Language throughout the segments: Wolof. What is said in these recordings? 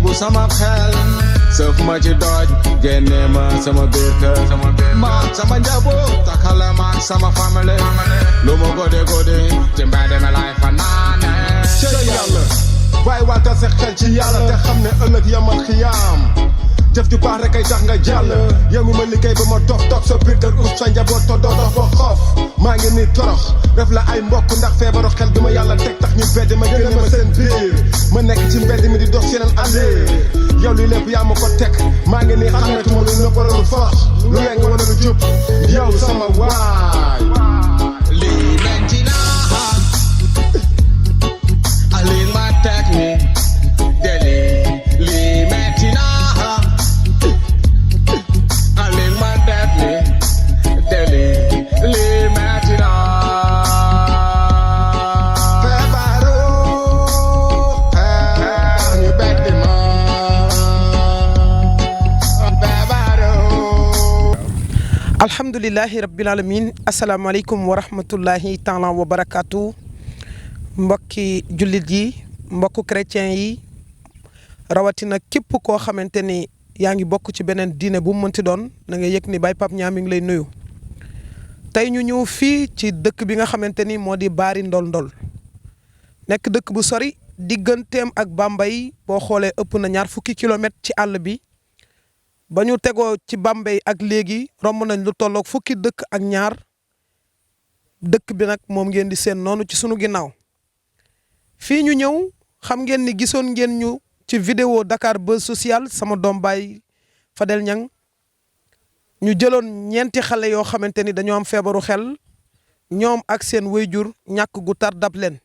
yóbbu sama xel sëf ma ci dooj génne ma sama biir kër maak sama njaboot takkale maak sama famille lu ma gode ci mbedd mi lay fanaane ci yàlla bàyyi waatal sa xel ci yàlla te xam ne ëllëg yamal xiyaam jëf ju baax rek ay tax nga jàll yow mi ma liggéey ba ma dox sa biir kër us sa njaboot to doo fa xoof maa ngi ni torox def la ay mbokk ndax feebaru xel bi ma yàlla teg tax ñu bedd ma génne ma seen biir ma nekk ci mbedd mi di dox yeneen àndee yow li lépp yaa ma ko teg maa ngi ni xam ne tuma lu nëbb wala lu fax lu weng wala lu jub yow sama waay lii metti na lii ma teg ni deli lii metti na lii ma teg ni deli lii metti na feebaru ñu bedd ma feebaru alhamdulillahi rabbil alamin asalaamaaleykum wa rahmatullahi taala wa barakaatu mbokki jullit yi mbokku chrétien yi rawatina képp koo xamante ni yaa ngi bokk ci beneen diine bu mu mënti doon na nga yëg ni Baye Pape Niang mi ngi lay nuyu tey ñu ñëw fii ci dëkk bi nga xamante ni moo di Bari Ndondol nekk dëkk bu sori digganteem ak Bambey boo xoolee ëpp na 20 kilomètres ci àll bi ba ñu tegoo ci Bambey ak léegi romb nañ lu tolloog fukki dëkk ak ñaar dëkk bi nag moom ngeen di seen noonu ci sunu ginnaaw fii ñu ñëw xam ngeen ni gisoon ngeen ñu ci vidéo Dakar Buzz Social sama doom baay Fadel Niang ñu jëloon 4 xale yoo xamante ni dañoo am feebaru xel ñoom ak seen wayjur ñàkk gu tar dab leen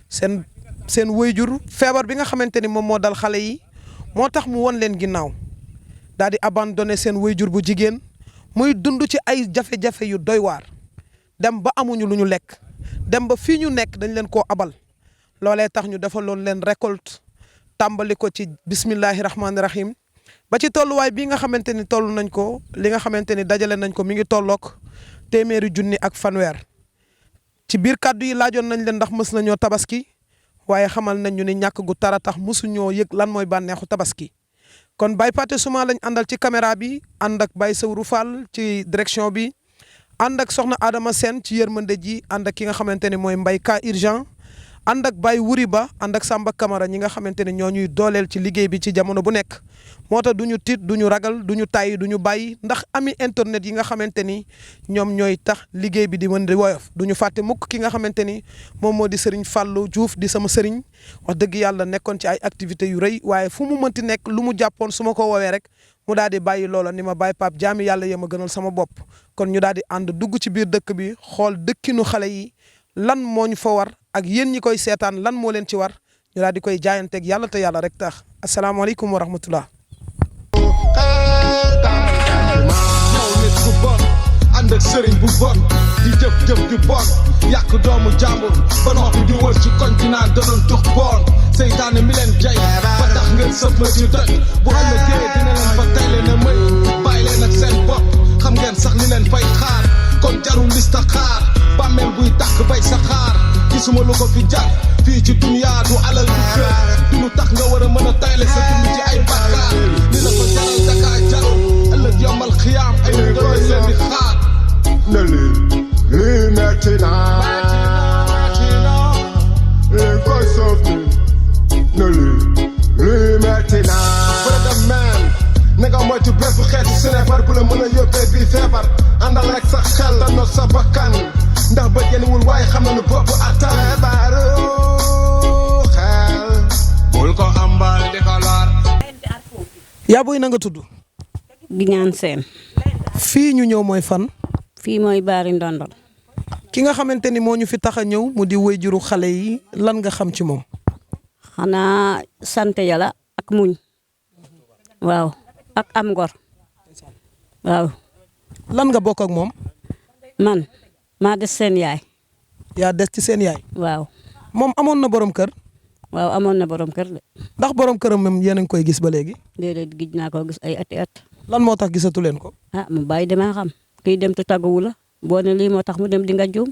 seen wayjur feebar bi nga xamante ni moom moo dal xale yi moo tax mu won leen ginnaaw daal di abandonné seen wayjur bu jigéen muy dund ci ay jafe-jafe yu doy waar dem ba amuñu lu ñu lekk dem ba fii ñu nekk dañ leen koo abal loolee tax ñu defaloon leen récolte tàmbali ko ci bismillahi rahmaani rahim ba ci tolluwaay bii nga xamante ni toll nañ ko li nga xamante ni dajale nañ ko mi ngi tolloog 100 ak fanweer ci biir kàddu yi laajoon nañ leen ndax mës nañoo tabaski waaye xamal nañ ñu ni ñàkk gu tara tax mësuñoo yëg lan mooy bànneexu tabaski kon Baye Pathé Souma lañ àndal ci caméra bi ànd ak Baye Sawru Fall ci direction bi ànd ak soxna Adama Sène ci yërmande ji ànd ak ki nga xamante ni mooy Mbaye Ka urgent ànd ak Baye Wuri Ba ànd ak Samba Camara ñi nga xamante ne ñoo ñuy dooleel ci liggéey bi ci jamono bu nekk moo tax du ñu tiit du ñu ragal du ñu tàyyi du ñu bàyyi ndax ami internet yi nga xamante ni ñoom ñooy tax liggéey bi di mën di woyof du ñu fàtte mukk ki nga xamante ni moom moo di Serigne Fallou Diouf di sama Serigne wax dëgg yàlla nekkoon ci ay activités yu rëy waaye fu mu mënti nekk lu mu jàppoon su ma ko woowee rek mu daal di bàyyi loola ni ma Baye Pape jaami yàlla yema gënal sama bopp kon ñu daal di ànd dugg ci biir dëkk bi xool dëkkinu xale yi lan moo ñu fa war ak yéen ñi koy seetaan lan moo leen ci war ñu daal di koy jaayanteeg yàlla te yàlla rek tax asalaamaaleykum wa rahmatullah. yow nit bu bon ànd ak sëriñ bu bon di jëf ju bon yàq doomu jàmbur ba noppi di wër ci koñ bi naan doon tux bon seytaane mi leen jay ba tax ngeen sëf ma ci doj bu ëllëgee dina leen fa tey leen a may bàyyi leen ak seen bopp xam ngeen sax li leen fay xaar kon jarul lista xaar bàmmeel buy tàkk bay sa xaar gisuma lu ko fi jar fii ci duniyaa du alal du kër du lu tax nga war a mën a tayle sa dund ci ay bàkkaar li la ko jaral dakaa jarul ëllëg yombal xiyaam ay nit doon leen di xaar ne lii metti naa lii koy soppi ne lii metti naa brother man na nga moytu bépp xeetu sinébar bu la mën a yóbbee bii feebar àndal rek sa xel te not sa bakkan ndax ba génnewul waaye xam na lu bopp attan feebaru xel bul ko ambal di ko lor yaa booy na nga tudd. gi ñaan seen fii ñu ñëw mooy fan. fii mooy Bari Ndondol. ki nga xamante ni moo ñu fi tax a ñëw mu di wayjuru xale yi lan nga xam ci moom. xanaa sant yàlla ak muñ waaw ak am ngor waaw. lan nga bokk ak moom. man maa des seen yaay. yaa des ci seen yaay. waaw. moom amoon na borom kër. waaw amoon na borom kër de. ndax borom këram même yéen a ngi koy gis ba léegi. déedéet gij naa ko gis ay ati at. lan moo tax gisatu leen ko. ah mu bàyyi damaa xam kiy dem te tàgguwu la boo ne lii moo tax mu dem di nga juum.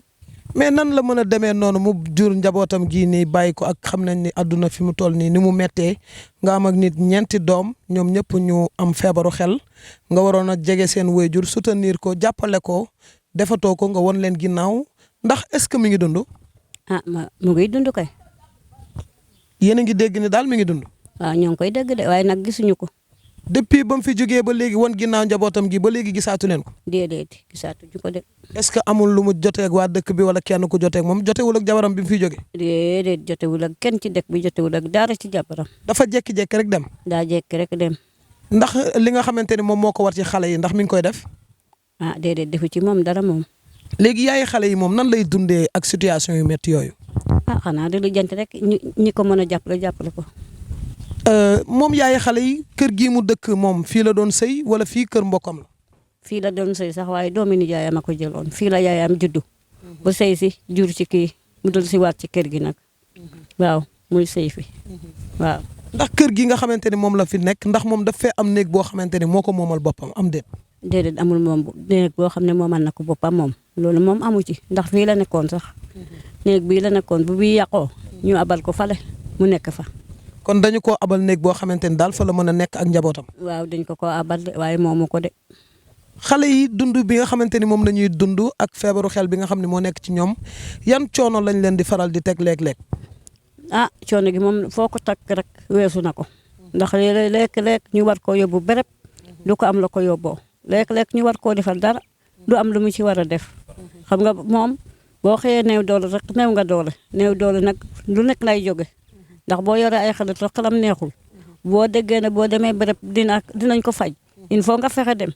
mais nan la mën a demee noonu mu jur njabootam gii nii bàyyi ko ak xam nañ ni àdduna fi mu toll nii ni mu méttee nga am ak nit ñeenti doom ñoom ñëpp ñu am feebaru xel nga waroon a jege seen waajur soutenir ko jàppale ko defatoo ko nga won leen ginnaaw ndax est-ce que mi ngi dund. mu ngi dund kay. yéen a ngi dégg ni daal mi ngi dund. waaw ñoo ngi koy dégg de waaye nag gisuñu ko. depuis ba mu fi jógee ba léegi won ginnaaw njabootam gi ba léegi gisaatu leen ko. déedéet gisaatuñu ko de. est-ce que amul lu mu jotee ak waa dëkk bi wala kenn ku jotee ak moom jotewul ak jabaram bi mu fiy jógee. déedéet jotewul ak kenn ci dëkk bi jotewul ak dara ci jabaram. dafa jékki-jékki rek dem. daa jékki rek dem. ndax li nga xamante ni moom moo ko war ci xale yi ndax mi ngi koy def. déedéet defu ci moom dara moom. léegi yaay xale yi moom nan lay dundee ak situation yu métti yooyu. xanaa di lu jant rek ñi ko mën a jàppale ko. moom yaay xale yi kër gii mu dëkk moom fii la doon sëy wala fii kër mbokkam la. fii la doon sëy sax waaye doomi nijaayam a ko jëloon fii la yaayam juddu. ba sëy si jur ci kii mu dul si waat ci kër gi nag. waaw muy sëy fi waaw. ndax kër gi nga xamante ni moom la fi nekk ndax moom daf fee am néeg boo xamante ni moo ko moomal boppam am déet. déedéet amul moom néeg boo xam ne moomal na ko boppam moom loolu moom amu ci ndax fii la nekkoon sax néeg bii la nekkoon bu bii yàqoo ñu abal ko fale mu nekk fa. kon dañu koo abal néeg boo xamante ni daal fa la mën a nekk ak njabootam. waaw dañ ko abal de waaye moomu ko de. xale yi dund bi nga xamante ni moom la ñuy dund ak feebaru xel bi nga xam ne moo nekk ci ñoom yan coono lañ leen di faral di teg léeg-léeg. coono gi moom foo ko takk rek weesu na ko ndax léeg-léeg ñu war koo yóbbu béréb du ko am la ko yóbboo léeg-léeg ñu war koo defal dara du am lu mu ci war a def xam nga moom boo xëyee néew doole rek néew doole nag lu nekk lay jóge ndax boo yoree ay xale te xelam neexul boo déggee ne boo demee béréb dinañ ko faj il faut nga fexe dem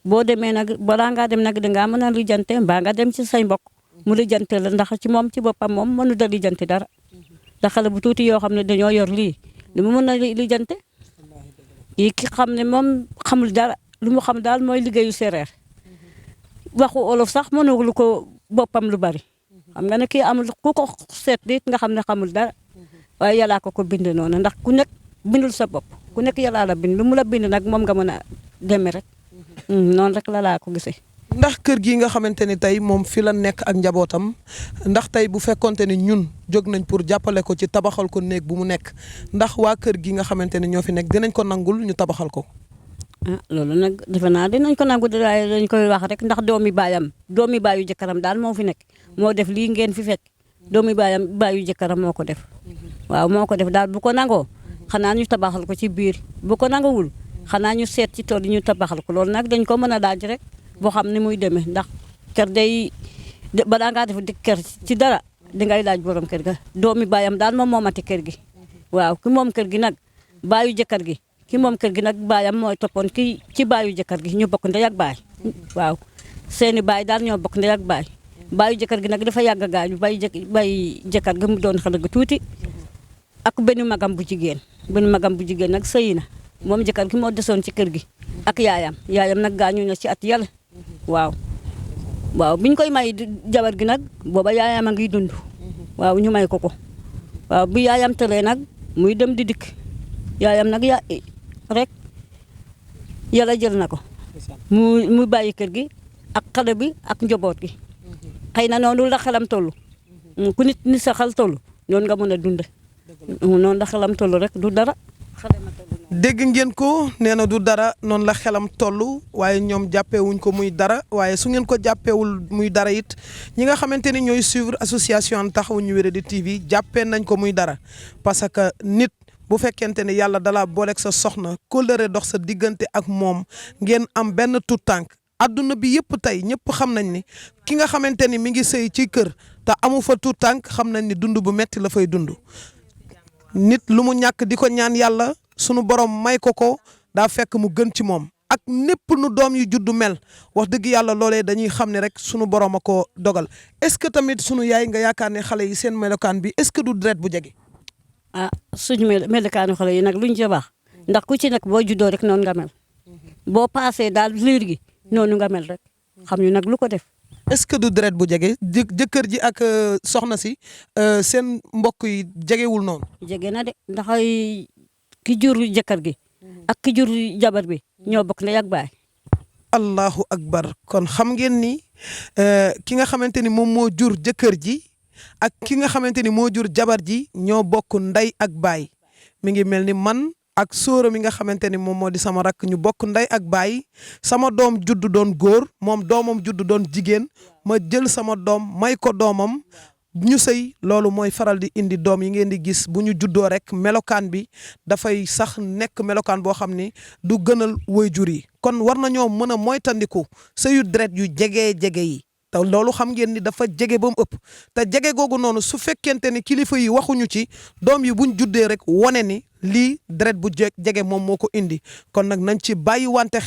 boo demee nag balaa ngaa dem nag dangaa mën a lijjante mbaa nga dem ci say mbokk mu lijjante la ndax ci moom ci boppam moom mënu da lijjante dara ndax xale bu tuuti yoo xam ne dañoo yor lii li mu mën a lijjante yi ki xam ne moom xamul dara lu mu xam daal mooy liggéeyu séeréer waxu olof sax mënul ko boppam lu bari xam nga ne kii amul ku ko seet dit nga xam ne xamul dara waaye yàllaa ko bind noonu ndax ku nekk bindul sa bopp ku nekk yàllaa la bind lu mu la bind nag moom nga mën a demee rek noonu rek laa ko gisee. ndax kër gi nga xamante ni tey moom fi la nekk ak njabootam ndax tey bu fekkonte ni ñun jóg nañ pour jàppale ko ci tabaxal ko néeg bu mu nekk ndax waa kër gi nga xamante ni ñoo fi nekk dinañ ko nangul ñu tabaxal ko. loolu nag defe naa dinañ ko nangu waaye dañ koy wax rek ndax doomi baayu jëkkëram daal moo fi nekk moo def lii ngeen fi fekk doomi baayu jëkkëram moo ko def waaw moo ko def daal bu ko nangoo xanaa ñu tabaxal ko ci biir bu ko nangawul xanaa ñu seet ci tool yi ñu tabaxal ko loolu nag dañ ko mën a laaj rek boo xam ni muy demee ndax kër day balaa ngaa def di kër ci dara dangay laaj borom kër ga doomi baayam daal moom moomati kër gi waaw ki moom kër gi nag baayu jëkkër gi ki moom kër gi nag baayam mooy toppoon ki ci baayu jëkkër gi ñu bokk ndey ak baay waaw seeni baay daal ñoo bokk ndey ak baay baayu jëkkër gi nag dafa yàgg gaañu baayu jëkkër gi mu doon xale gu tuuti ak benn magam bu jigéen nag sëyi na moom jëkkër gi moo desoon ci kër gi ak yaayam nag gaañu na ci at yàlla waaw biñ koy may jabar gi nag booba yaayam a ngi dund waaw ñu may ko waaw bu yaayam tëlee nag muy dem di dikk yaayam nag rek yàlla jël na ko mu bàyyi kër gi ak xale bi ak njaboot gi xëy na noonu la xelam toll ku nit ni sa xel toll noonu nga mën a dund noonu la xelam toll rek du dara dégg ngeen ko nee na du dara noonu la xelam toll waaye ñoom jàppewuñ ko muy dara waaye su ngeen ko jàppewul muy dara it ñi nga xamante ni ñooy suivre association Taxawu ñu Wéradi TV jàppee nañ ko muy dara parce que nit bu fekkente ni yàlla dala booleeg sa soxna kóllëre dox sa diggante ak moom ngeen am benn tout tànk adduna bi yëpp tey ñëpp xam nañ ni ki nga xamante ni mi ngi sëy ci kër te amu fa tout tànk xam nañ ni dund bu metti la fay dund nit lu mu ñàkk di ko ñaan yàlla sunu borom may ko daa fekk mu gën ci moom ak népp nu doom yu juddu mel wax dëgg yàlla loolee dañuy xam ne rek sunu borom a ko dogal est-ce que tamit sunu yaay nga yaakaar ne xale yi seen melokaan bi est-ce que du deret bu jege. suñu melokaanu xale yi nag luñ ci wax ndax ku ci nekk boo juddoo rek noonu nga mel boo paasee daal liir gi noonu nga mel rek xam ñu nag lu ko def. est-ce que du deret bu jege jëkkër ji ak soxna si seen mbokk yi jegewul noonu. jege na de ndax ki jur jëkkër gi ak ki jur jabar bi ñoo bokk ndey ak baay. allahu akbar kon xam ngeen ni ki nga xamante ni moom moo jur jëkkër ji ak ki nga xamante ni moo jur jabar ji ñoo bokk ndey ak baay mi ngi mel ni man ak sóora mi nga xamante ni moom moo di sama rakk ñu bokk ndey ak baay sama doom juddu doon góor moom doomam juddu doon jigéen ma jël sama doom may ko doomam ñu sëy loolu mooy faral di indi doom yi ngeen di gis bu ñu juddoo rek melokaan bi dafay sax nekk melokaan boo xam ni du gënal waajur yi kon war nañoo mën a moytandiku sëyu deret yu jege yi te loolu xam ngeen ni dafa jege ba mu ëpp te jege googu noonu su fekkente ni kilifa yi waxuñu ci doom yi buñ juddee rek wane ni lii deret bu jege moom moo ko indi kon nag nañ ci bàyyi wante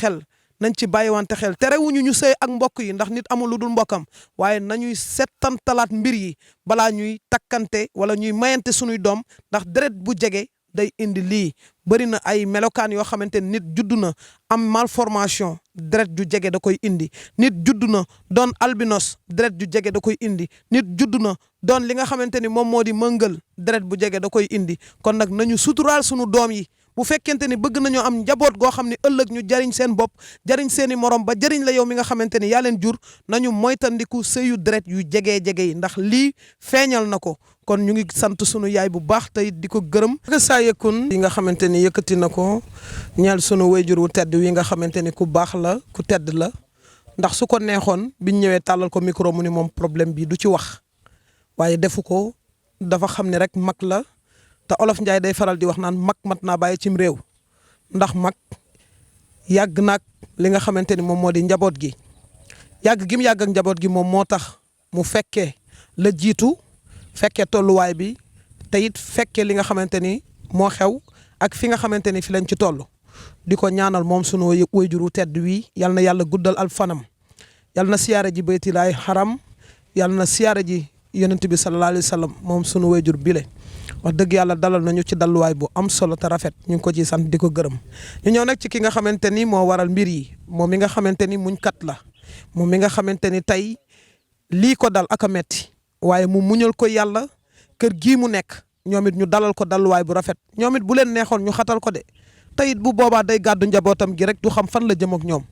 xel terewuñu ñu sëy ak mbokk yi ndax nit amul lu dul mbokkam waaye nañuy settantalaat mbir yi balaa ñuy takkante wala ñuy mayante sunuy doom ndax deret bu jege day indi lii bëri na ay melokaan yoo xamante ni nit judd na am malformation deret ju jege da koy indi nit judd na doon albinos deret ju jege da koy indi nit judd na doon li nga xamante ni moom moo di mëngal deret bu jege da koy indi kon nag nañu suturaal sunu doom yi bu fekkente ni bëgg nañoo am njaboot goo xam ne ëllëg ñu jariñ seen bopp jariñ seeni morom ba jariñ la yow mi nga xamante ni yaa leen jur nañu moytandiku sëyu deret yu jege yi ndax lii feeñal na ko kon ñu ngi sant sunu yaay bu baax tey di ko gërëm saa yëkkun yi nga xamante ni yëkkati na ko ñeel sunu wayjur wu tedd wi nga xamante ni ku baax la ku tedd la ndax su ko neexoon biñ ñëwee tàllal ko micro mu ni moom problème bi du ci wax waaye defu ko dafa xam ne rek mag la te Olof Njaay day faral di wax naan mag mat naa bàyyi cim réew ndax mag yàgg nag li nga xamante ni moom moo di njaboot gi yàgg gi mu yàgg ak njaboot gi moom moo tax mu fekkee la jiitu fekkee tolluwaay bi te it fekkee li nga xamante ni moo xew ak fi nga xamante ni fi lañ ci toll di ko ñaanal moom sunu waajur wu tedd wi yal na yàlla guddal al fanam yal na siyaare ji baytilaay xaram yal na siyaare ji yonent bi sallallahu alayhi wa sallam moom sunu waajur bile wax dëgg yàlla dalal nañu ci dalluwaay bu am solo te rafet ñu ngi ko ciy sant di ko gërëm ñu ñëw nag ci ki nga xamante ni moo waral mbir yi moom mi nga xamante ni muñkat la moom mi nga xamante ni tey lii ko dal ak a metti waaye mu muñal ko yàlla kër gii mu nekk ñoom it ñu dalal ko dalluwaay bu rafet ñoom it bu leen neexoon ñu xatal ko de tey it bu boobaa day gàddu njabootam gi rek du xam fan la jëm ak ñoom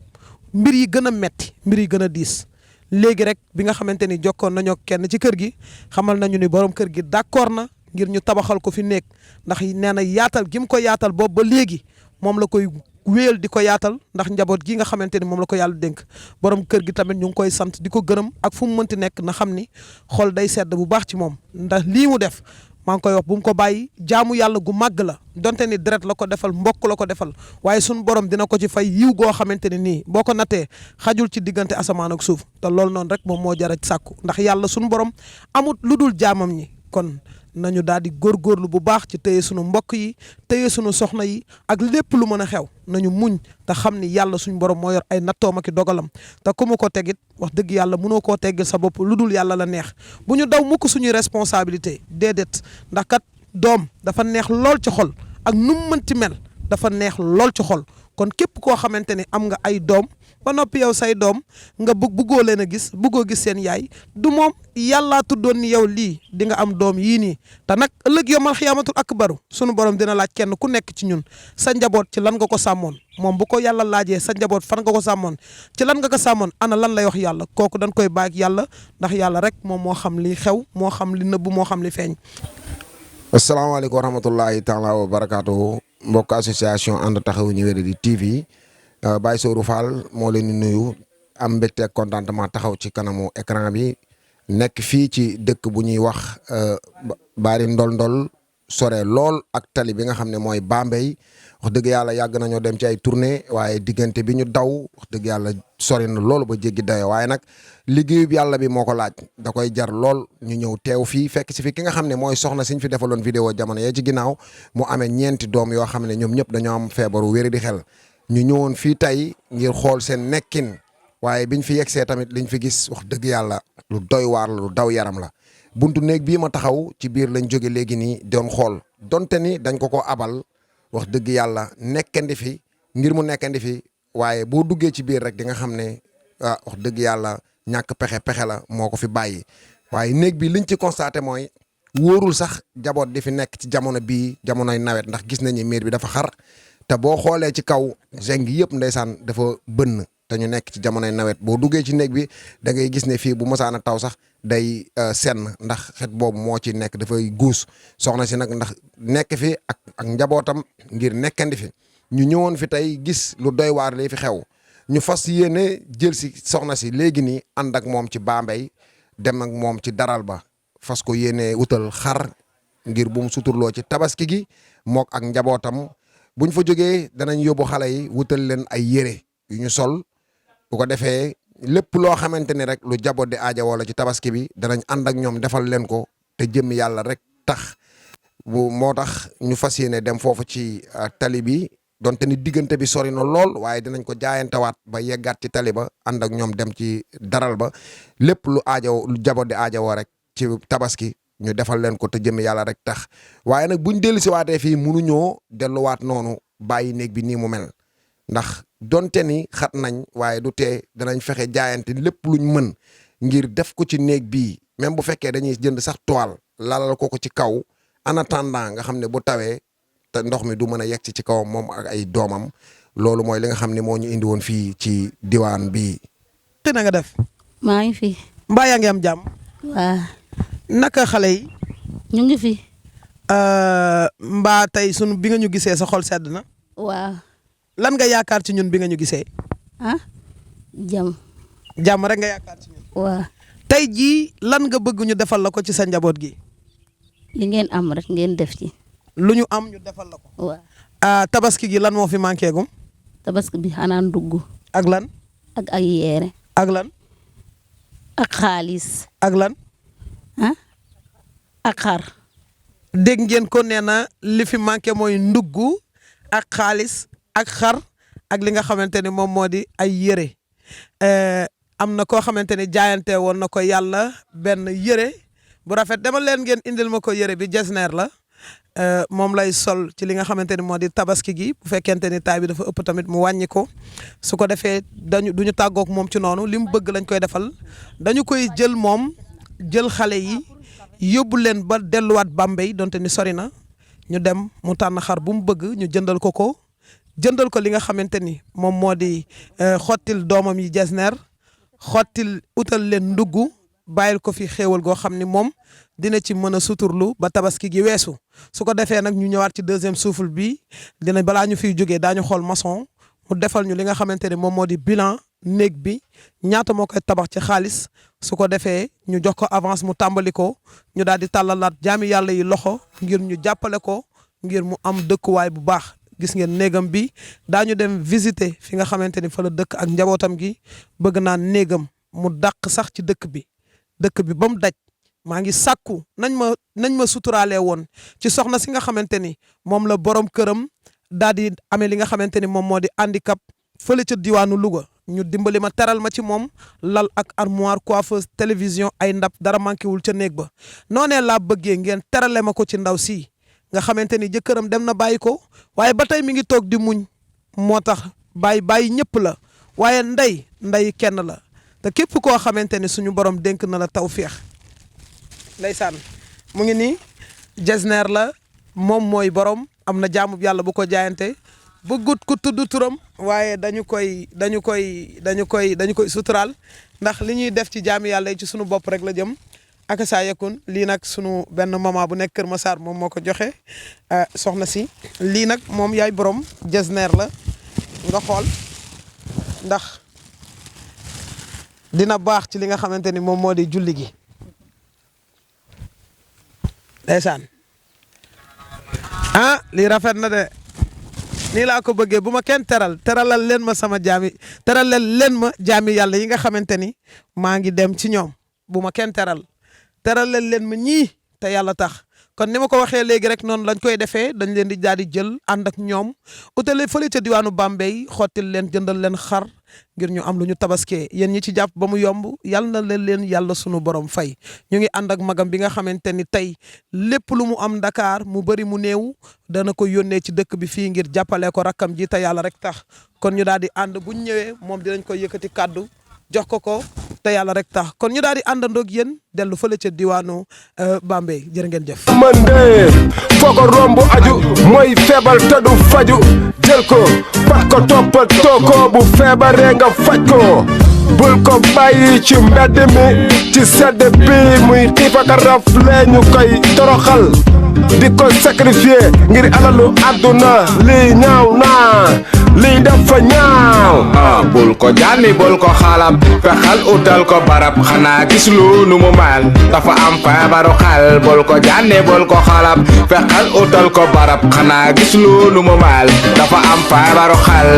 mbir yi gën a metti mbir yi gën a diis léegi rek bi nga xamante ni jokkoon nañoo kenn ci kër gi xamal nañu ni borom kër gi d'accord na ngir ñu tabaxal ko fi nekk ndax nee na yaatal gi mu ko yaatal boobu ba léegi moom la koy wéyal di ko yaatal ndax njaboot gi nga xamante ni moom la ko yàlla dénk borom kër gi tamit ñu ngi koy sant di ko gërëm ak fu mu mënti nekk na xam ni xol day sedd bu baax ci moom ndax lii mu def maa ngi koy wax bu mu ko bàyyi jaamu yàlla gu màgg la donte ni deret la ko defal mbokk la ko defal waaye suñu borom dina ko ci fay yiw goo xamante ni nii boo ko nattee xajul ci diggante asamaan ak suuf te loolu noonu rek moom moo jar a sàkku ndax yàlla suñu borom amut lu dul jaamam ñi kon nañu daal di góorgóorlu bu baax ci téye sunu mbokk yi téye sunu soxna yi ak lépp lu mën a xew nañu muñ te xam ni yàlla suñu borom moo yor ay nattoom ak i dogalam te ku mu ko tegit wax dëgg yàlla mënoo koo teggil sa bopp lu dul yàlla la neex bu ñu daw mukk suñuy responsabilité déedéet ndax kat doom dafa neex lool ci xol ak nu mu mënti mel dafa neex lool ci xol kon képp koo xamante ni am nga ay doom ba noppi yow say doom nga bëggoo leen a gis bëggoo gis seen yaay du moom yàllaa tuddoon ni yow lii di nga am doom yii nii te nag ëllëg yomal xiyaamatul akbaru sunu borom dina laaj kenn ku nekk ci ñun sa njaboot ci lan nga ko sàmmoon moom bu ko yàlla laajee sa njaboot fan nga ko sàmmoon ci lan nga ko sàmmoon ana lan lay wax yàlla kooku dañ koy bàyyi ak yàlla ndax yàlla rek moom moo xam li xew moo xam li nëbb moo xam li feeñ. asalaamaaleykum wa rahmatullahi taala wa barakaatuhu mbokk association ànd taxawu ñu wéradi TV Baye Sourou Fall moo leen di nuyu am mbégte ak contentement taxaw ci kanamu écran bi nekk fii ci dëkk bu ñuy wax Bari Ndol sore lool ak tali bi nga xam ne mooy Bambey wax dëgg yàlla yàgg nañoo dem ci ay tournée waaye diggante bi ñu daw wax dëgg yàlla sori na loolu ba jéggi dayo waaye nag liggéeyu yàlla bi moo ko laaj da koy jar lool ñu ñëw teew fii fekk si fi ki nga xam ne mooy soxna siñ fi defaloon vidéo jamono yee ci ginnaaw mu amee ñeenti doom yoo xam ne ñoom ñëpp dañoo am feebaru wéri di xel ñu ñëwoon fii tey ngir xool seen nekkin waaye biñ fi yegsee tamit liñ fi gis wax dëgg yàlla lu doy waar la lu daw yaram la buntu néeg bii ma taxaw ci biir lañ jóge léegi nii doon xool donte ni dañ ko abal wax dëgg yàlla nekkandi fi ngir mu nekkandi fi waaye boo duggee ci biir rek di nga xam ne wax dëgg yàlla ñàkk pexe la moo ko fi bàyyi waaye néeg bi liñ ci constaté mooy wóorul sax jaboot di fi nekk ci jamono bii jamonoy nawet ndax gis nañu miir bi dafa xar te boo xoolee ci kaw zeng yëpp ndeysaan dafa bënn te ñu nekk ci jamonoy nawet boo duggee ci néeg bi da ngay gis ne fii bu mosaana taw sax day senn ndax xet boobu moo ci nekk dafay guus soxna si nag ndax nekk fi ak njabootam ngir nekkandi fi ñu ñëwoon fi tey gis lu doy waar li fi xew ñu fas yéene jël si soxna si léegi nii ànd ak moom ci Bambey dem ak moom ci daral ba fas ko yéene wutal xar ngir bu mu suturloo ci tabaski gi mook ak njabootam buñ fa jógee danañ yóbbu xale yi wutal leen ay yére yu ñu sol bu ko defee lépp loo xamante ni rek lu jaboot di aaja wala ci tabaski bi danañ ànd ak ñoom defal leen ko te jëm yàlla rek tax moo tax ñu fas yéene dem foofu ci tali bi donte ni diggante bi sori na lool waaye dinañ ko jaayantewaat ba yeggaat ci tali ba ànd ak ñoom dem ci daral ba lépp lu aajo lu jaboot di aajowoo rek ci tabaski ñu defal leen ko te jëm yàlla rek tax waaye nag buñ dellu si waatee fii mënuñoo delluwaat noonu bàyyi néeg bi nii mu mel ndax donte ni xat nañ waaye du tee danañ fexe jaayante lépp luñ mën ngir def ko ci néeg bii même bu fekkee dañuy jënd sax toile lalal ko ci kaw en attendant nga xam ne bu tawee te ndox mi du mën a yegg ci kawam moom ak ay doomam loolu mooy li nga xam ne moo ñu indi woon fii ci diwaan bii. te na nga def. maa ngi fi. mbaa yaa ngi am jàmm. waaw. naka xale yi. ñu ngi fi. mbaa tey sunu bi nga ñu gisee sa xol sedd na. waaw. lan nga yaakaar ci ñun bi nga ñu gisee. jàmm rek nga yaakaar ci ñun. waaw. tey jii lan nga bëgg ñu defal la ko ci sa njaboot gi. li ngeen am rek ngeen def ci. lu ñu am ñu defal la ko. waaw. tabaski gi lan moo fi manqué gum. tabaski bi xanaa ndugg. ak lan. ak ay yére. ak lan. ak xaalis. ak lan. ak xar. dégg ngeen ko nee na li fi manqué mooy ndugg ak xaalis ak xar ak li nga xamante ni moom moo di ay yére am na koo xamante ni jaayante woon na ko yàlla benn yére bu rafet demal leen ngeen indil ma ko yére bi jesner la moom lay sol ci li nga xamante ni moo di tabaski gi bu fekkente ni taay bi dafa ëpp tamit mu wàññi ko su ko defee duñu tàggoog moom ci noonu li mu bëgg lañ koy defal dañu koy jël moom jël xale yi yóbbu leen ba delluwaat Bambey donte ni sori na ñu dem mu tànn xar bu mu bëgg ñu jëndal ko jëndal ko li nga xamante ni moom moo di xottil doomam yi jesner xottil utal leen ndugg bàyyil ko fi xéewal goo xam ni moom dina ci mën a suturlu ba tabaski gi weesu su ko defee nag ñu ñëwaat ci deuxième souffle bi dina balaa ñu fiy jógee daañu xool maçon mu defal ñu li nga xamante ni moom moo di bilan néeg bi ñaata moo koy tabax ci xaalis su ko defee ñu jox ko avance mu tàmbali ko ñu daal di tàllalaat jaami yàlla yi loxo ngir ñu jàppale ko ngir mu am dëkkuwaay bu baax gis ngeen néegam bi daañu dem visiter fi nga xamante ni fa la dëkk ak njabootam gi bëgg naa néegam mu dàq sax ci dëkk bi ba mu daj maa ngi sàkku nañ ma suturaalee woon ci soxna si nga xamante ni moom la borom këram daal di amee li nga xamante ni moom moo di handicap fële ca diwaanu Louga ñu dimbali ma teral ma ci moom lal ak armoire coiffeuse télévision ay ndab dara manqué wul ca néeg ba noonee laa bëggee ngeen terale ma ko ci ndaw si nga xamante ni jëkkëram dem na bàyyi ko waaye ba tey mi ngi toog di muñ moo tax bàyyi ñëpp la waaye ndey kenn la te képp koo xamante ni suñu borom dénk na la tawféex ndeysaan mu ngi nii jesner la moom mooy borom am na jaamub yàlla bu ko jaayante bëggut ku tudd turam waaye dañu koy suturaal ndax li ñuy def ci jaami yàlla yi ci sunu bopp rek la jëm ak saa yekun lii nag sunu benn maman bu nekk Kër Massar moom moo ko joxe soxna si lii nag moom yaay borom jesner la nga xool ndax dina baax ci li nga xamante ni moom moo di julli gi ndeysaan lii rafet na de nii laa ko bëggee bu ma kenn teralal leen ma sama teralal leen ma jaami yàlla yi nga xamante ni maa ngi dem ci ñoom bu ma kenn teralal leen ma ñii te yàlla tax kon ni ma ko waxee léegi rek noonu lañ koy defee dañ leen di daal di jël ànd ak ñoom utale fële ca diwaanu Bambey xottil leen jëndal leen xar ngir ñu am lu ñu tabaskee yéen ñi ci jàpp ba mu yomb yal na leen yàlla sunu borom fay ñu ngi ànd ak magam bi nga xamante ni tey lépp lu mu am Dakar mu bëri mu néew dana ko yónnee ci dëkk bi fii ngir jàppale ko rakkam ji te yàlla rek tax kon ñu daal di ànd buñ ñëwee moom dinañ koy yëkkati kàddu jox ko te yàlla rek tax kon ñu daal di àndandoo ak yéen dellu fële ca diwaanu Bambey jërë ngeen jëf. man de foo ko romb aju mooy feebar te du faju jël ko fat ko toppatoo ko bu feebaree nga faj ko bul ko bàyyi ci mbedd mi ci sedd bi muy xiif ak rafle ñu koy toroxal di ko sacrifier ngir alalu àdduna lii ñaaw naa lii dafa ñaaw bul ko jànni bul ko xalab fexal utal ko barab xanaa gis lu nu mu mel dafa am feebaru xel bul ko jànni bul ko xalab fexal utal ko barab xanaa gis lu nu mu mel dafa am feebaru xel.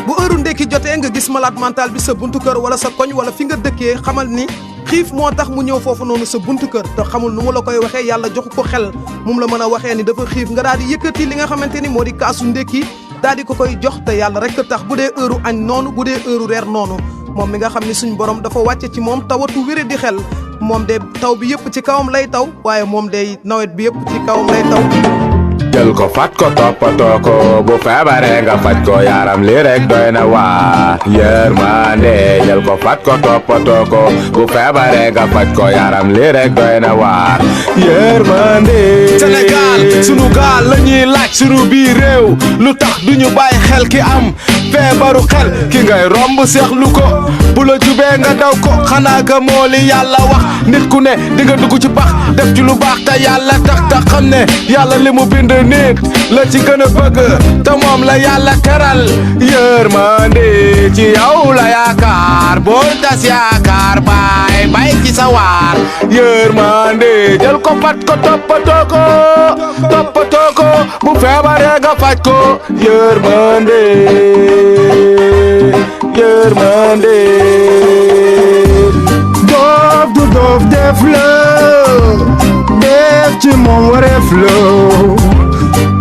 bu heure ndekki jotee nga gis malade mental bi sa buntu kër wala sa koñ wala fi nga dëkkee xamal ni xiif moo tax mu ñëw foofu noonu sa buntu kër te xamul nu mu la koy waxee yàlla joxu ko xel moom la mën a waxee ni dafa xiif nga daal di yëkkati li nga xamante ni moo di kaasu ndekki daal di ko koy jox te yàlla rek tax bu dee heure añ noonu bu dee heure reer noonu moom mi nga xam ni suñ borom dafa wàcce ci moom tawatu wéré di xel moom de taw bi yëpp ci kawam lay taw waaye moom de nawet bi yëpp ci kawam lay taw. jël ko fat ko toppatoo ko bu feebaree nga faj ko yaram lii rek doy na waar yërmande jël ko fat ko toppatoo ko bu feebaree nga faj ko yaram lii rek doy na waar yërmande. Sénégal sunu gaal la ñuy laaj sunu biir réew lu tax duñu bàyyi xel ki am feebaru xel ki ngay romb seexlu ko bu la jubee nga daw ko xanaa ga moo li yàlla wax nit ku ne di nga dugg ci pax def ci lu baax te yàlla tax te xam ne yàlla li mu bind nit la ci gën a bëgg te moom la yàlla teral yërmande ci yow la yaakaar bul tas yaakaar bay ci sa waar yërmande jël ko fat ko toppatoo ko bu feebaree nga faj ko yërmande doof du doof def la def ci moom wareef la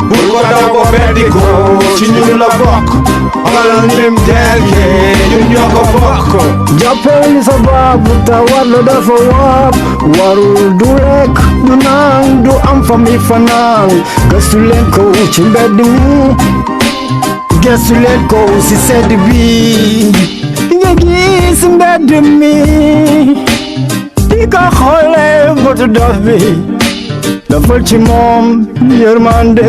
bul ko daw ko beddi ko ci ñun la bokk xoolal nim delke ñun ñoo ko bokk jàppal ni sa baab te war la dafa waab warul du lekk du naan du am famille fanaan gëstu leen ko ci mbedd mi gëstu leen ko si sedd bi nga gis mbedd mi di ko xoolee bëtu dof bi dafal ci moom yërmande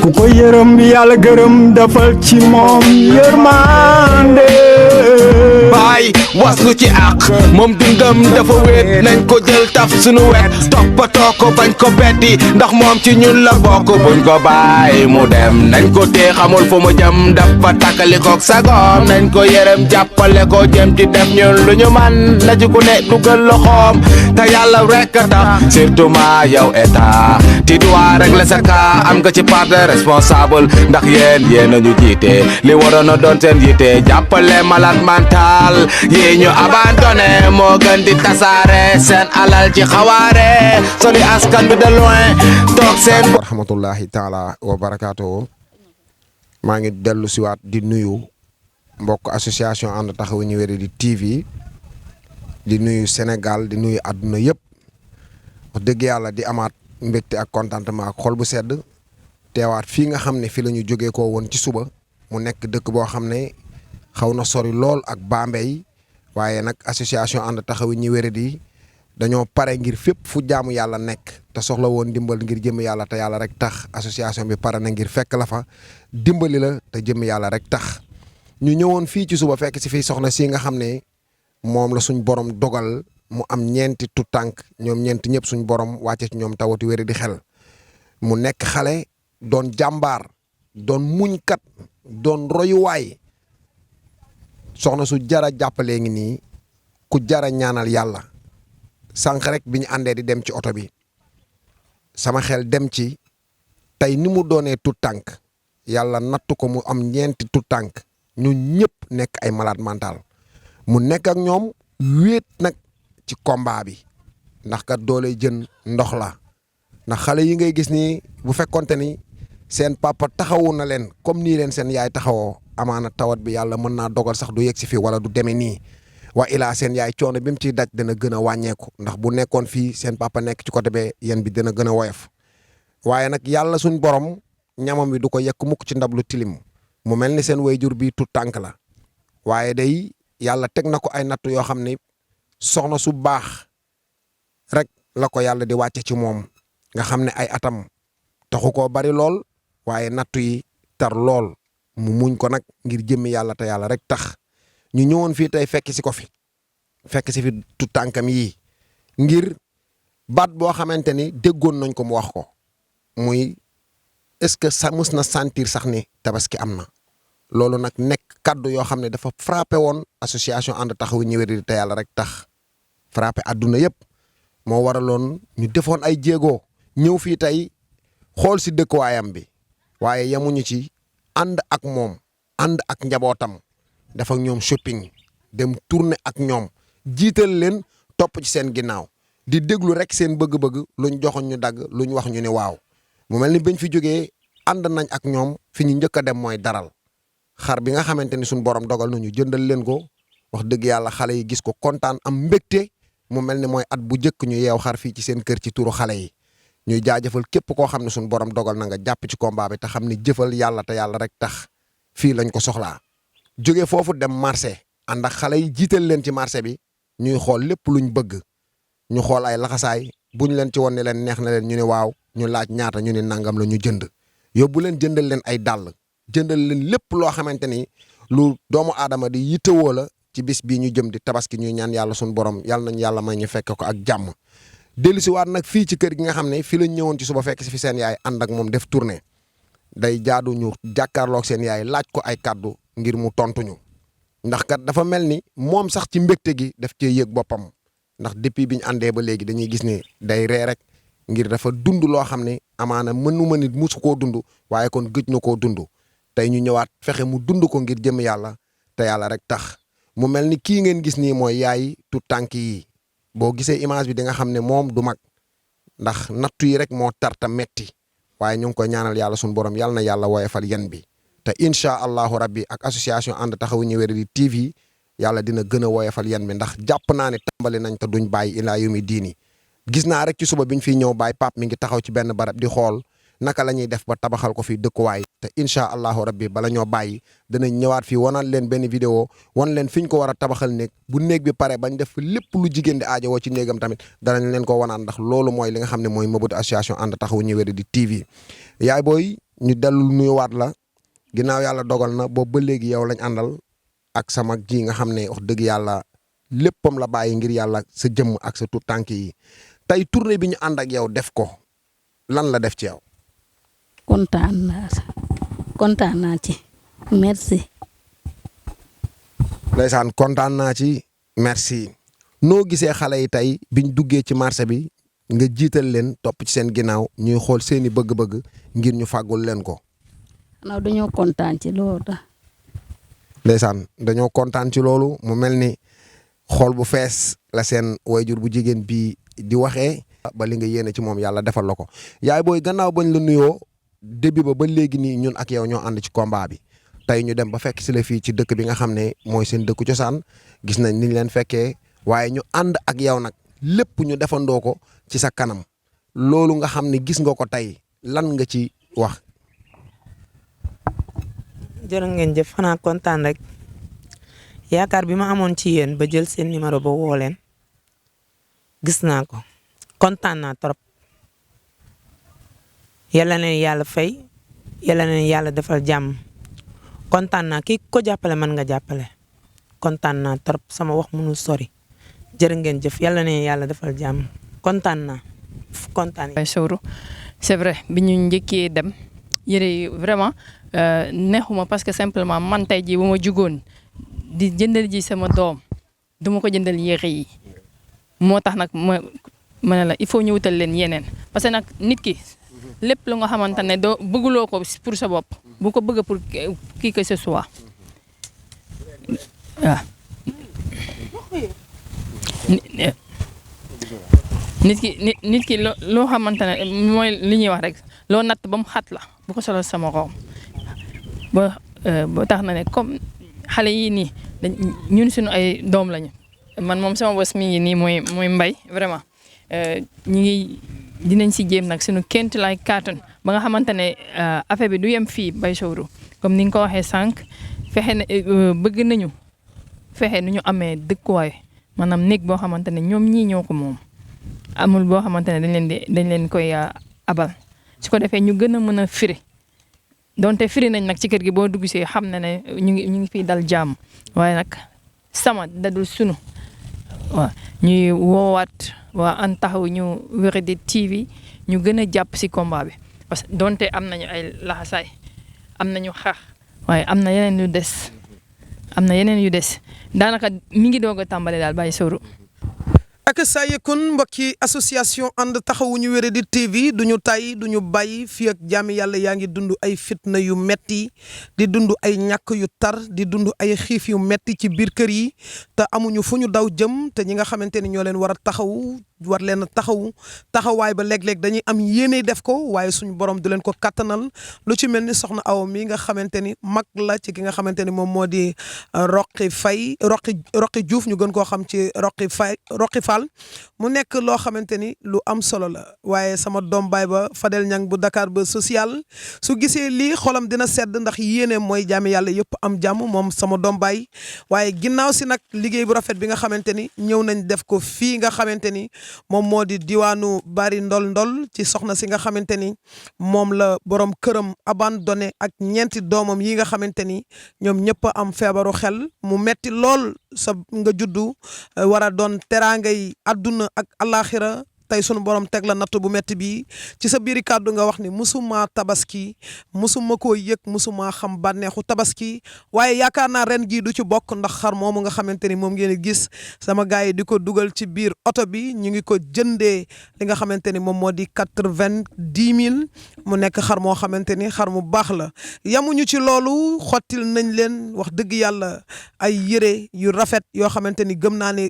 ku ko yërëm yàlla gërëm dafal ci moom yërmande baay waslu ci àq moom dundam dafa wéet nañ ko jël taf sunu wet toppatoo ko bañ ko beddi ndax moom ci ñun la bokk buñ ko bàyyi mu dem nañ ko tee xamul fu mu jëm dafa takkalikook sagoom nañ ko yërëm jàppale ko jëm ci def ñun lu ñu man na ci ku ne dugal loxoom te yàlla rek tax surtout ma yow état ti doit régler sa cas am nga ci part de responsable ndax yéen a ñu jiite li waroon a doon seen yitte jàppale malade mental yi ñu abandonné moo gën di tasaare seen alal ci xawaare soli askan bi de loin toog seen wa rahmatullahi taala wa barakaatu maa ngi dellu siwaat di nuyu mbokk association ànd taxawu ñu wéri di TV di nuyu Sénégal di nuyu àdduna yëpp wax dëgg yàlla di amaat mbégte ak contentement ak xol bu sedd teewaat fii nga xam ne fi la ñu jógee koo woon ci suba mu nekk dëkk boo xam ne xaw na sori lool ak Bambey waaye nag association ànd taxawu ñi wéradi dañoo pare ngir fépp fu jaamu yàlla nekk te soxla woon dimbal ngir jëm yàlla te yàlla rek tax association bi pare na ngir fekk la fa dimbali la te jëm yàlla rek tax ñu ñëwoon fii ci suba fekk si fii soxna si nga xam ne moom la suñ borom dogal mu am ñeenti tu tànk ñoom ñeenti ñëpp suñ borom wàcce ci ñoom tawati wéradi xel mu nekk xale doon jàmbaar doon muñkat doon royuwaay soxna su jara jàppalee ngi nii ku jara ñaanal yàlla sànq rek bi ñu àndee di dem ci oto bi sama xel dem ci tey ni mu doonee tut tànk yàlla nattu ko mu am ñeenti tut tànk ñu ñëpp nekk ay malade mental mu nekk ak ñoom wéet nag ci combat bi ndax kat doole jën ndox la ndax xale yi ngay gis nii bu fekkonte ni seen papa taxawu na leen comme nii leen seen yaay taxawoo amaana tawat bi yàlla mën naa dogal sax du yegg si fii wala du demee nii waa ilaa seen yaay coono bi mu ciy daj dana gën a wàññeeku ndax bu nekkoon fii seen papa nekk ci côté bee yéen bi dana gën a woyof waaye nag yàlla suñ borom ñamam bi du ko yekk mukk ci ndab lu tilim mu mel ni seen wayjur bi tut tànk la waaye day yàlla teg na ko ay nattu yoo xam ne soxna su baax rek la ko yàlla di wàcce ci moom nga xam ne ay atam taxu koo bari lool waaye nattu yi tar lool mu muñ ko nag ngir jëmmi yàlla te yàlla rek tax ñu ñëwoon fii tey fekk si ko fi fekk si fi tu tànkam yii ngir baat boo xamante ni déggoon nañ ko mu wax ko muy est-ce que sa mës na sentir sax ni tabaski am na loolu nag nekk kaddu yoo xam ne dafa frappé woon association ànd taxawu ñi wér di te yàlla rek tax frappé àdduna yëpp moo waraloon ñu defoon ay jéego ñëw fii tey xool si dëkkuwaayam bi waaye yemuñu ci ànd ak moom ànd ak njabootam dafa ñoom shopping dem tourner ak ñoom jiital leen topp ci seen ginnaaw di déglu rek seen bëgg-bëgg luñ joxoon ñu dagg luñ wax ñu ne waaw mu mel ni bañ fi jógee ànd nañ ak ñoom fi ñu njëkk a dem mooy daral xar bi nga xamante ni suñu borom dogal na ñu jëndal leen ko wax dëgg yàlla xale yi gis ko kontaan am mbégte mu mel ni mooy at bu njëkk ñu yeew xar fii ci seen kër ci turu xale yi ñuy jaajëfal képp koo xam ne suñu borom dogal na nga jàpp ci combat bi te xam ne jëfal yàlla te yàlla rek tax fii lañ ko soxlaa jóge foofu dem marché ànd ak xale yi jiital leen ci marché bi ñuy xool lépp luñ bëgg ñu xool ay laxasaay buñ leen ci woon ne leen neex na leen ñu ne waaw ñu laaj ñaata ñu ne nangam la ñu jënd yóbbu leen jëndal leen ay dàll jëndal leen lépp loo xamante ni lu doomu aadama di yittewoo la ci bis bii ñu jëm di tabaski ñuy ñaan yàlla suñu borom yàlla nañ yàlla may ñu fekk ko ak jàmm dellu si waat nag fii ci kër gi nga xam ne fii lañ ñëwoon ci suba fekk si fi seen yaay ànd ak moom def tournée day jaadu ñu jàkkaarloog seen yaay laaj ko ay kàddu ngir mu tontuñu ndax kat dafa mel ni moom sax ci mbégte gi daf cee yëg boppam ndax depuis bi ñu àndee ba léegi dañuy gis ni day ree rek ngir dafa dund loo xam ne amaana mënuma nit musu koo dund waaye kon gëj na koo dund tey ñu ñëwaat fexe mu dund ko ngir jëm yàlla te yàlla rek tax mu mel ni kii ngeen gis nii mooy yaay tu tànk yi boo gisee image bi di nga xam ne moom du mag ndax nattu yi rek moo tarta metti waaye ñu ngi koy ñaanal yàlla suñu borom yàlla na yàlla woyofal yen bi te incha allahu rabbi ak association ànd taxawu ñi wér di TV yàlla dina gën a woyofal yen bi ndax jàpp naa ne tàmbali nañ te duñ bàyyi ilaa yumi diini gis naa rek ci suba biñ fiy ñëw Baye Pape mi ngi taxaw ci benn barab di xool naka la ñuy def ba tabaxal ko fii dëkkuwaay te incha allahu rabbi bala ñoo bàyyi danañ ñëwaat fii wanal leen benn vidéo wan leen fi ñu ko war a tabaxal néeg bu néeg bi pare bañ def lépp lu jigéen di aajowoo ci néegam tamit danañ leen ko wanaan ndax loolu mooy li nga xam ne mooy mëbatu association ànd taxawu ñi wér di TV yaay booy ñu dellu nuyuwaat la ginnaaw yàlla dogal na boobu ba léegi yow lañ àndal ak sa mag ji nga xam ne wax dëgg yàlla léppam la bàyyi ngir yàlla sa jëmm ak sa tout tànk yi tey tournée bi ñu ànd ak yow def ko lan la def ci yow. kontaan naa ci merci. ndeysaan kontaan naa ci merci noo gisee xale yi tey biñ duggee ci marché bi nga jiital leen topp ci seen ginnaaw ñuy xool seeni bëgg-bëgg ngir ñu fàggul leen ko. xanaa dañoo kontaan ci loolu da ndeysaan dañoo kontaan ci loolu mu mel ni xool bu fees la seen wayjur bu jigéen bi di waxee ba li nga yéene ci moom yàlla defal la ko yaay booy gannaaw bañ la nuyoo début ba léegi nii ñun ak yow ñoo ànd ci combat bi tey ñu dem ba fekk si la fii ci dëkk bi nga xam ne mooy seen dëkku cosaan gis nañ ni ñu leen fekkee waaye ñu ànd ak yow nag lépp ñu defandoo ko ci sa kanam loolu nga xam ne gis nga ko tey lan nga ci wax. jërë ngeen jëf xanaa kontaan rek yaakaar bi ma amoon ci yéen ba jël seen numéro ba woo leen gis naa ko kontaan naa trop yàlla na yàlla fay yàlla na yàlla defal jàmm kontaan naa kii ko jàppale man nga jàppale kontaan naa trop sama wax mënul sori jërë ngeen jëf yàlla na yàlla defal jàmm kontaan naa kontaan. Sowru c'est vrai bi ñu njëkkee dem yére yi vraiment neexuma parce que simplement man tey jii bu ma jugoon di jëndal ji sama doom duma ko jëndal yére yi moo tax nag ma ne la il faut ñu wutal leen yeneen parce que nag nit ki lépp lu nga xamante ne doo bëgguloo ko pour sa bopp bu ko bëgg pour qui que ce soit waaw nit ki loo xamante ne mooy li ñuy wax rek loo natt ba mu xat la bu ko solo sama room ba tax na ne comme xale yii nii ñun suñu ay doom lañu man moom sama bos mi ngi nii mooy mbay vraiment ñu ngi dinañ si jéem nag suñu kéent lay kàttan ba nga xamante ne affaire bi du yem fii Baye Sowru comme ni nga ko waxee sànq fexe na bëgg nañu fexe nu ñu amee dëkkuwaay maanaam néeg boo xamante ne ñoom ñii ñoo ko moom amul boo xamante ne dañ leen koy abal su ko defee ñu gën a mën a firi donte firi nañ nag ci kër gi boo dugg see xam na ne ñu ngi fiy dal jàmm waaye nag sama dadul sunu waaw ñuy woowaat waa Ànd Taxawu ñu Wéradi TV ñu gën a jàpp si combat bi parce que donte am nañu ay laxasaay am nañu xaar waaye am na yeneen yu des daanaka mi ngi doog a tàmbale daal Baye Sowru ak saa yëkkun mbokki association Ànd Taxawu ñu Wéradi TV duñu tay duñu bàyyi fii ak jaami yàlla yaa ngi dund ay fitna yu metti di dund ay ñàkk yu tar di dund ay xiif yu metti ci biir kër yi te amuñu fu ñu daw jëm te ñi nga xamante ni ñoo leen war a taxawu war leen a taxawaay ba léeg-léeg dañuy am yéene def ko waaye suñu borom du leen ko kattanal lu ci mel ni soxna Awa mi nga xamante ni mag la ci ki nga xamante ni moom moo di Roqi Diouf ñu gën koo xam ci Roqi Fall mu nekk loo xamante ni lu am solo la waaye sama doom baay ba Fadel Niang bu Dakar ba social su gisee lii xolam dina sedd ndax yéene mooy jaami yàlla yëpp am jàmm moom sama doom baay waaye ginnaaw si nag liggéey bu rafet bi nga xamante ni ñëw nañ def ko fii nga xamante ni moom moo di diwaanu Bari Ndol ci soxna si nga xamante ni moom la borom këram abandonné ak ñeenti doomam yi nga xamante ni ñoom ñëpp am feebaru xel mu metti lool sa nga juddu war a doon teraangay àdduna ak alaxira tey sunu borom teg la natt bu metti bi ci sa biiri kàddu nga wax ni musuma tabaski musuma koo yëg musuma xam bànneexu tabaski waaye yaakaar naa ren gii du ci bokk ndax xar moomu nga xamante ni moom ngeen gis sama gars yi di ko dugal ci biir oto bi ñu ngi ko jëndee li nga xamante ni moom moo di 90 000 mu nekk xar moo xamante ni xar mu baax la yamuñu ci loolu xottil nañ leen wax dëgg yàlla ay yére yu rafet yoo xamante ni gëm naa ne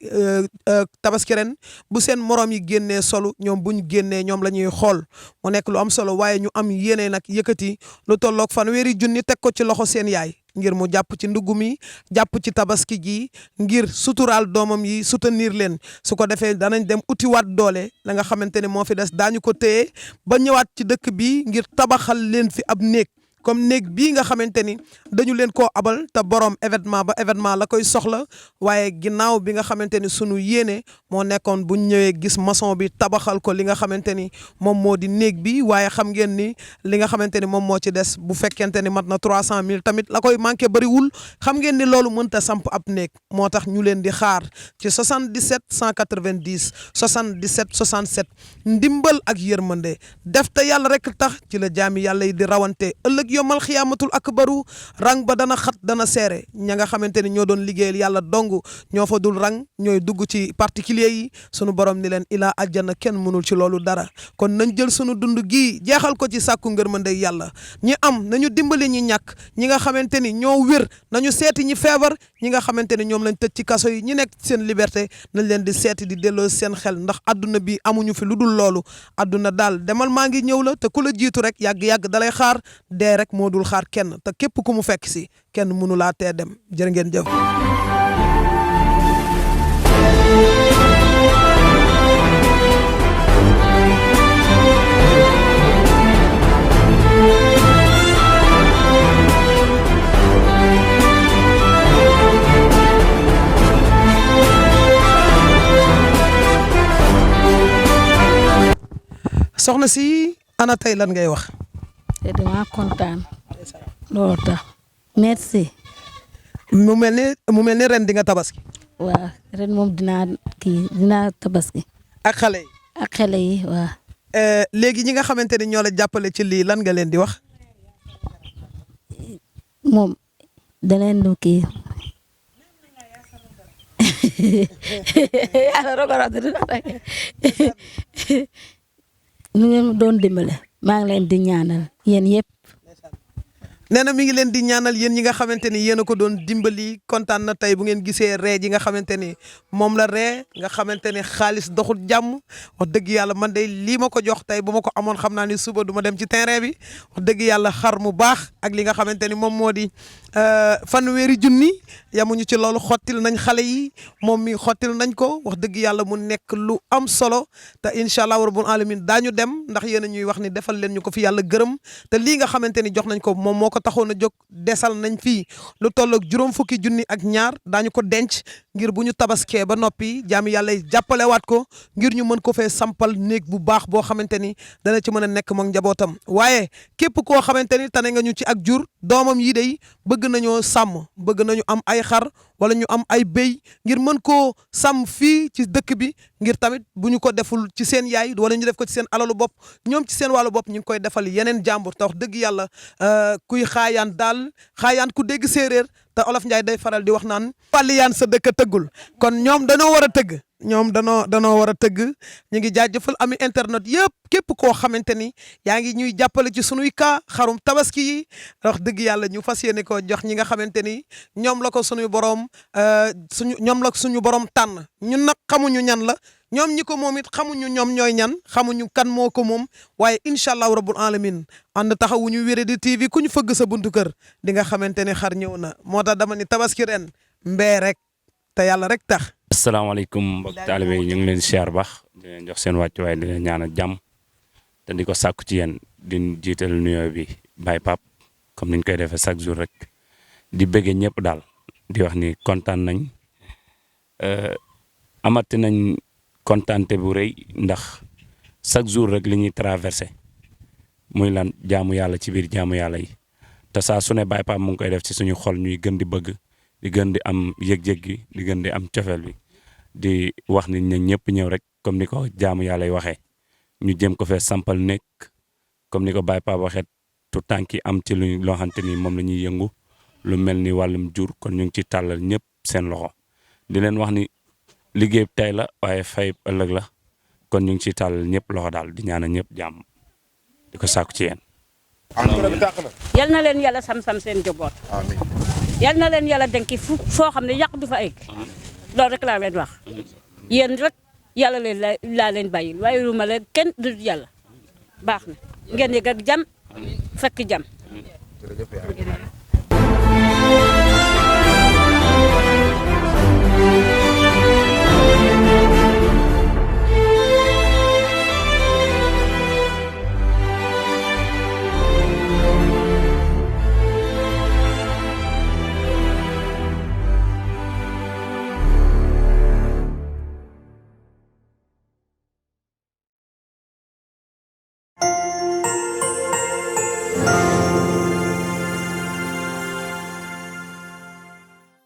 tabaski ren bu seen morom yi génnee solo ñoom bu ñu génnee ñoom la ñuy xool mu nekk lu am solo waaye ñu am yéene nag yëkkati lu tolloog 1,000 teg ko ci loxo seen yaay ngir mu jàpp ci ndugg mi jàpp ci tabaski gi ngir suturaal doomam yi soutenir leen su ko defee danañ dem utiwaat doole la nga xamante ne moo fi des daañu ko téye ba ñëwaat ci dëkk bi ngir tabaxal leen fi ab néeg comme néeg bii nga xamante ni dañu leen koo abal te borom événement la koy soxla waaye ginnaaw bi nga xamante ni sunu yéene moo nekkoon bu ñëwee gis maçon bi tabaxal ko li nga xamante ni moom moo di néeg bi waaye xam ngeen ni li nga xamante ni moom moo ci des bu fekkente ni mat na 300 000 tamit la koy manqué bëriwul xam ngeen ni loolu mënta samp ab néeg moo tax ñu leen di xaar ci 77 190 77 67 ndimbal ak yërmande def te yàlla rek tax ci la jaami yàlla yi di rawante ëllëg yomal xiyaamatul akbaru rang ba dana xat dana seere ña nga xamante ni ñoo doon liggéeyal yàlla dong ñoo fa dul rang ñooy dugg ci particulier yi sunu borom ni leen ilaa àjjana kenn mënul ci loolu dara kon nañ jël sunu dund gii jeexal ko ci sàkku ngërmande yàlla ñi am nañu dimbali ñi ñàkk ñi nga xamante ni ñoo wér nañu seeti ñi feebar ñi nga xamante ni ñoom lañ tëj ci kaso yi ñi nekk seen liberté nañ leen di seeti di delloo seen xel ndax adduna bi amuñu fi lu dul loolu adduna daal demal maa ngi ñëw la te ku la jiitu rek yàgg-yàgg dalay xaar dee rek moo dul xaar kenn te képp ku mu fekk si kenn mënu laa tee dem jërë ngeen jëf. soxna si ana tey lan ngay wax. te dama kontaan loolu tax merci. mu mel ni ren di nga tabaski. waaw ren moom dinaa tabaski. ak xale yi. ak xale yi waaw. léegi ñi nga xamante ni ñoo la jàppale ci lii lan nga leen di wax. moom da leen di kii. ñu ngeen doon dimbale maa ngi leen di ñaanal yéen yëpp. nee na mi ngi leen di ñaanal yéen ñi nga xamante ni yéen a ko doon dimbali kontaan na tey bu ngeen gisee ree ji nga xamante ni moom la ree nga xamante ni xaalis doxul jàmm wax dëgg yàlla man de lii ma ko jox tey bu ma ko amoon xam naa ni suba du ma dem ci terrain bi wax dëgg yàlla xar mu baax ak li nga xamante ni moom moo di 1,000 yamuñu ci loolu xottil nañ xale yi moom mi xottil nañ ko wax dëgg yàlla mu nekk lu am solo te incha allah rabbul alamin daañu dem ndax yéen a ñuy wax ni defal leen ñu ko fi yàlla gërëm te lii nga xamante ni jox nañ ko moom moo ko ko taxoon a jóg desal nañ fii lu tolloog juróom fukki junni ak ñaar daañu ko denc ngir bu ñu tabaskee ba noppi jaami yàlla yi jàppalewaat ko ngir ñu mën ko fee sampal néeg bu baax boo xamante ni dana ci mën a nekk moom njabootam waaye képp koo xamante ni tane nga ñu ci ak jur doomam yi day bëgg nañoo sàmm bëgg nañu am ay xar wala ñu am ay béy ngir mën koo sàmm fii ci dëkk bi ngir tamit bu ñu ko deful ci seen yaay wala ñu def ko ci seen alalu bopp ñoom ci seen wàllu bopp ñu ngi koy defal yeneen jàmbur te wax dëgg yàlla kuy xaayaan daal xaayaan ku dégg séeréer te olof Njaay day faral di wax naan pàlliyaan sa dëkk tëggul kon ñoom dañoo war a tëgg ñoom danoo war a tëgg ñu ngi jaajëfal ami internet yëpp képp koo xamante ni yaa ngi ñuy jàppale ci sunuy kaa xarum tabaski yi wax dëgg yàlla ñu fas yéene ko jox ñi nga xamante ni ñoom la ko suñu borom ñoom la suñu borom tànn ñun nag xamuñu ñan la ñoom ñi ko moom it xamuñu ñoom ñooy ñan xamuñu kan moo ko moom waaye incha allahu rabbul alamin ànd taxawuñu Wéradi TV ku ñu fëgg sa buntu kër di nga xamante ne xar ñëw na moo tax dama ni tabaski ren mbee rek te yàlla rek tax. asalaamaaleykum mbokk taalibe yi ñu ngi leen siyaar baax di leen jox seen wàccuwaay di leen ñaanal jàmm te di ko sàkku ci yéen di jiital nuyoo bi Baye Pape comme niñ koy defee chaque jour rek di bëggee ñëpp daal di wax ni kontaan nañ amati nañ kontaante bu rëy ndax chaque jour rek li ñuy traversé muy lan jaamu yàlla ci biir jaamu yàlla yi te saa su ne Baye Pape mu ngi koy def ci suñu xol ñuy gën di bëgg di gën di am yëg-yëg gi di gën di am cofeel bi di wax ni ne ñëpp ñëw rek comme ni ko jaamu yàlla yi waxee ñu jëm ko fee sampal nekk comme ni ko Baye Pape waxee tout tànk yi am ci lu loo xamante ni moom la ñuy yëngu lu mel ni wàllum jur kon ñu ngi ci tàllal ñëpp seen loxo di leen wax ni liggéey tey la waaye fay ëllëg la kon ñu ngi ciy tàllal ñëpp loxo daal di ñaanal ñëpp jàmm di ko sàkku ci yéen. yal na leen yàlla sam-sam seen njaboot. amiin. yal na leen yàlla denki foo xam ne yàq du fa egg loolu rek laa leen wax yéen rek yàlla leen laa leen bàyyil waaye lu ma leen kenn du yàlla baax na ngeen yëg ak jàmm fekk jàmm.